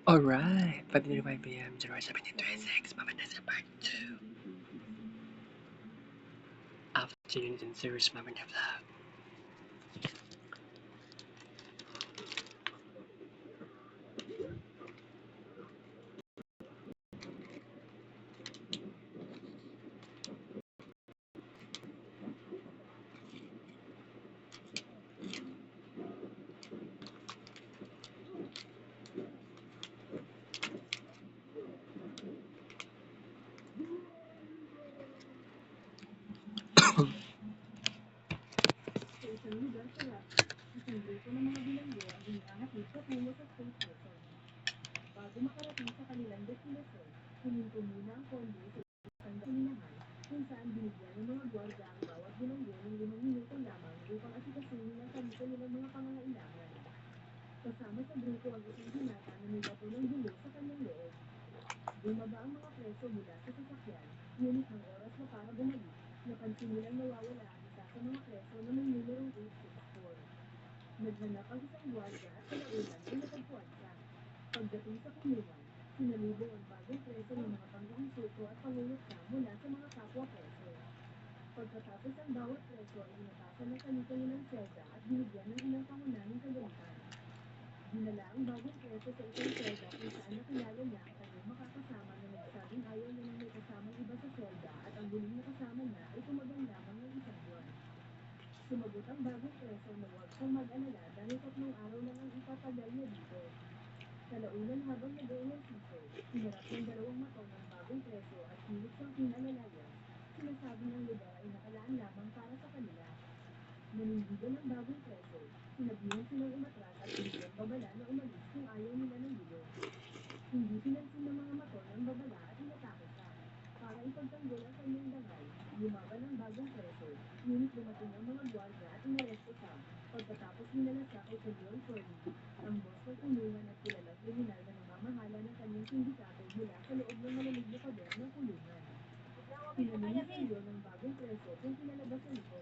Alright, 5:25 p.m. January 17, 2026, Mama Nasa Part 2. Afternoon and series Mama Na Vlog. Sa isang lugar sa Russia, isang grupo ng mga bilanggo ang hinahatid patungo sa space station. Bago makarating sa kanilang destinasyon, hininto muna ang convoy sa isang gasolinahan kung saan binigyan ng mga gwardiya ang bawat bilanggo ng 5 minuto lamang upang asikasuhin ang kanilang mga pangangailangan. Kasama sa grupo ang isang binata na may bato ng dulo sa kanyang leeg. Bumaba ang mga preso mula sa sasakyan, ngunit ng oras na para bumalik, napansin nilang nawawala ang isa sa mga preso na may numerong 864. Naghanap ang isang gwardiya at kalaunan ay natagpuan siya. Pagdating sa kulungan, sinalubong ang bagong preso ng mga pang-iinsulto at pangungutya mula sa mga kapwa preso. Pagkatapos ang bawat preso ay inatasan ng kanilang selda at binigyan ng ilang pangunahing kagamitan. Dinala ang bagong preso sa isang selda kung saan nakilala niya ang kanyang makakasama na nagsabing ayaw niya nang may kasamang iba sa selda at ang huling nakasama niya ay tumagal lamang ng 1 buwan. Sumagot ang bagong preso na huwag siyang mag-alala dahil 3 araw lang ang itatagal niya dito. Kalaunan habang nag-eehersisyo, hinarap ng 2 matong ang bagong preso at pilit siyang pinalalayan. Sinasabing ang lugar ay nakalaan lamang para sa kanila. Nanindigan ang bagong preso, sinabihan silang umatras at binigyang babala na umalis kung ayaw nila ng gulo. Hindi pinansin ng mga matol ang babala at inatake siya. Para ipagtanggol ang kanyang dangal, lumaban ang bagong preso, ngunit dumating ang mga gwardiya at inaresto siya. Pagkatapos dinala siya kay Senyor Corny, ang boss ng kulungan at kilalang kriminal na namamahala ng kanyang sindikato mula sa loob ng malamig na pader ng kulungan. Tinanong ni Senyor ng bagong preso kung pinalabasan ito.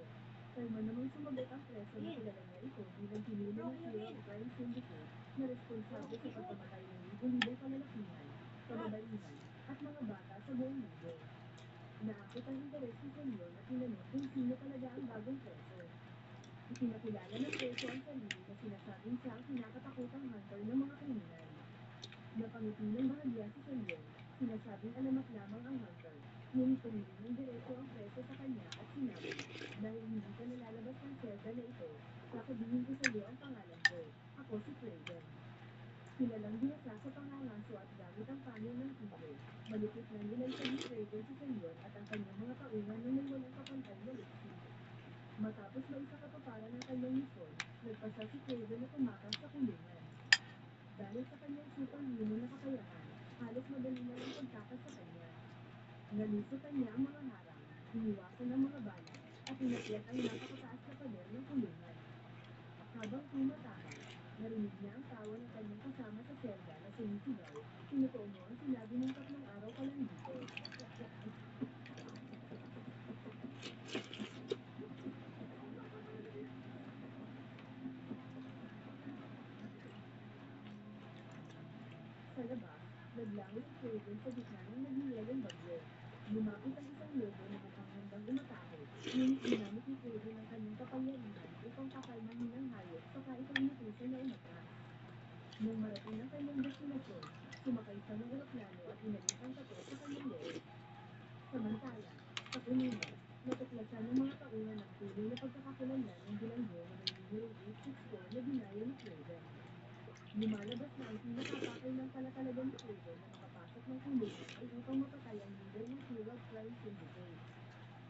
Kalma namang sumagot ang preso na kilala niya ito bilang pinuno ng Hero of Crime Syndicate na responsable sa pagkamatay ng libo-libong kalalakihan, kababaihan, at mga bata sa buong mundo. Naakit ang interes ni Senyor na tinanong kung sino talaga ang bagong preso. Ipinakilala ng preso ang sarili na sinasabing siya ang kinakatakutang hunter ng mga kriminal. Napangiti ng bahagya si Senyor, sinasabing alamat lamang ang hunter, ngunit tumingin ng diretso ang preso sa kanya at sinabi, dahil hindi ka nalalabas ng selda na ito, sasabihin ko sa iyo ang pangalan ko, ako si Craven. Kilalang binasa sa pangangaso at gamit ang panig ng tigre, malupit na nilansad ni Craven si Senyor at ang kanyang mga tauhan na may walang kapantay na liksi. Matapos maisakatuparan ang kanyang misyon, nagpasya si Craven na tumakas sa kulungan. Dahil sa kanyang superhuman na kakayahan, halos madali na ang pagtakas sa kanya. Nalusutan niya ang mga harang, iniwasan ang mga bala, at inakyat ang napakataas na pader ng kulungan. Habang tumatakas, narinig niya ang tawa ng kanyang kasama sa selda na sumisigaw, "Tinutuon mo ang sinabi mong 3 araw ka lang dito." Sa labas, naglango si Craven sa gitna ng nagyayelong bagyo. Lumapit ang isang lobo na mukhang handang umatake, ngunit ginamit ni Craven ang kanyang kapangyarihan upang pakalmahin ang hayop saka ito inutusan na umatras. Nang marating ang kanyang destinasyon, sumakay siya ng eroplano at inalis ang tato sa kanyang leeg. Samantala, sa kulungan, natuklasan ng mga tauhan ang tunay na pagkakakilanlan ng bilanggo na may numerong 864 na ginaya ni Craven. Lumalabas na ang pinakapakay ng palatalaga ni Craven na makapasok ng kulungan ay upang mapatay ang leader ng Hero of Crime Syndicate.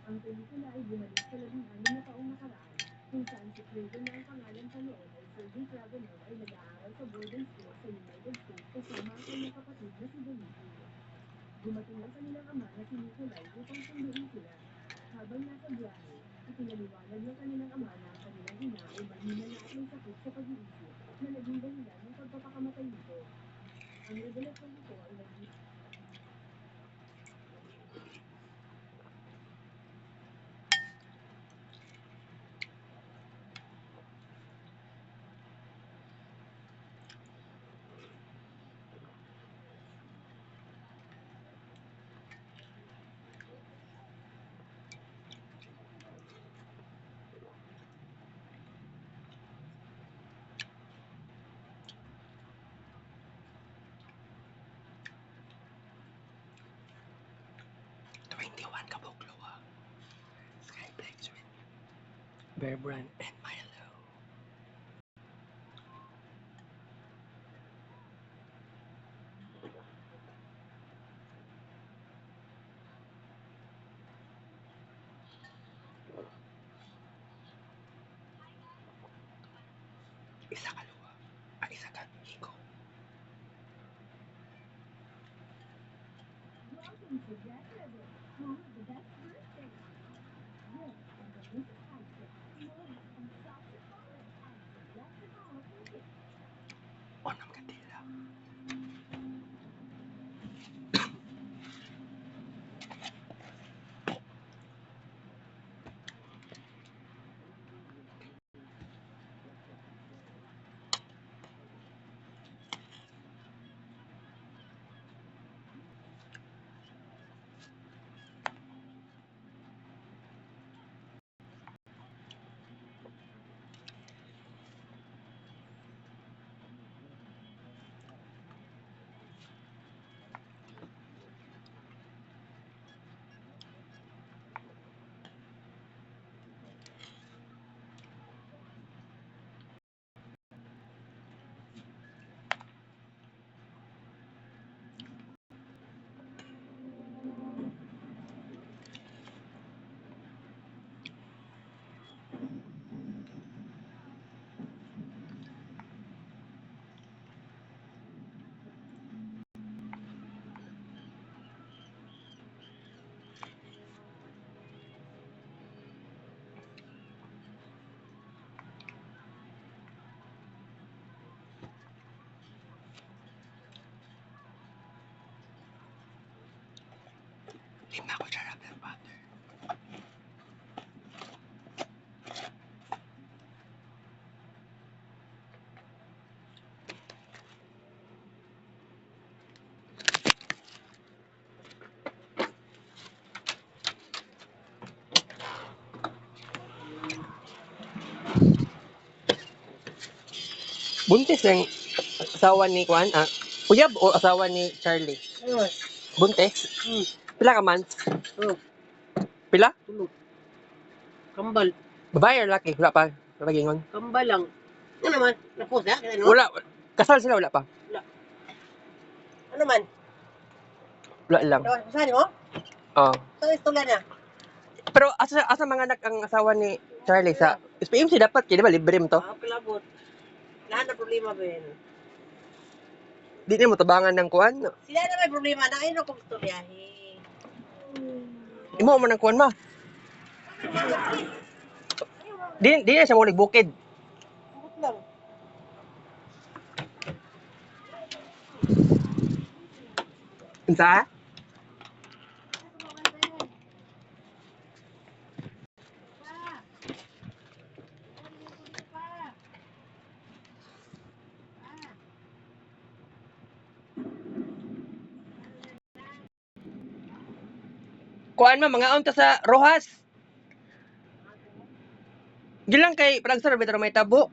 Ang pelikula ay bumalik sa 16 na taong nakaraan, kung saan si Craven na ang pangalan pa noon ay Sergey Dragunov ay nag-aaral sa boarding school sa United States kasama ang kanyang kapatid na si Dimitri. Dumating ang kanilang ama na si Nikolai upang sunduin sila. Habang nasa biyahe, ipinaliwanag ng kanilang ama na ang kanilang ina ay mahina na at may sakit sa pag-iisip na naging dahilan ng pagpapakamatay nito. Ang revelasyong ito ay naging Bear Brand and Milo. Isa kaluwa. Isa ka hiko. Welcome to Red Ribbon, home of the best birthday. This is delicious ice cream, more and salted caramel and selected jalapeno. Onam kandila. Lima kutsara of butter. Buntis ng asawa ni Juan, uyab o asawa ni Charlie? Buntis? Pila ka months? Pila? Kambal. Babae or laki? Wala pa. Napagingon. Kambal lang. Ano naman? Napusa? Ano? Wala. Kasal sila, wala pa. Ano man? Wala lang. Saan mo? Oo. Saan istorya niya? Pero asa mga anak ang asawa ni Charlie sa SPMC dapat kaya di ba libre mo to? Palabot. Lahat na problema ba yun? Di na mo tabangan ng kuan. Sila na may problema na ayun ako istoryahe. Imo mo ng kuan ma. Di na siya mulig bukid. Bakit lang? Unsa? Kuan ma mga unta sa Rojas. Gilang kay palagsar bitaro may tabo.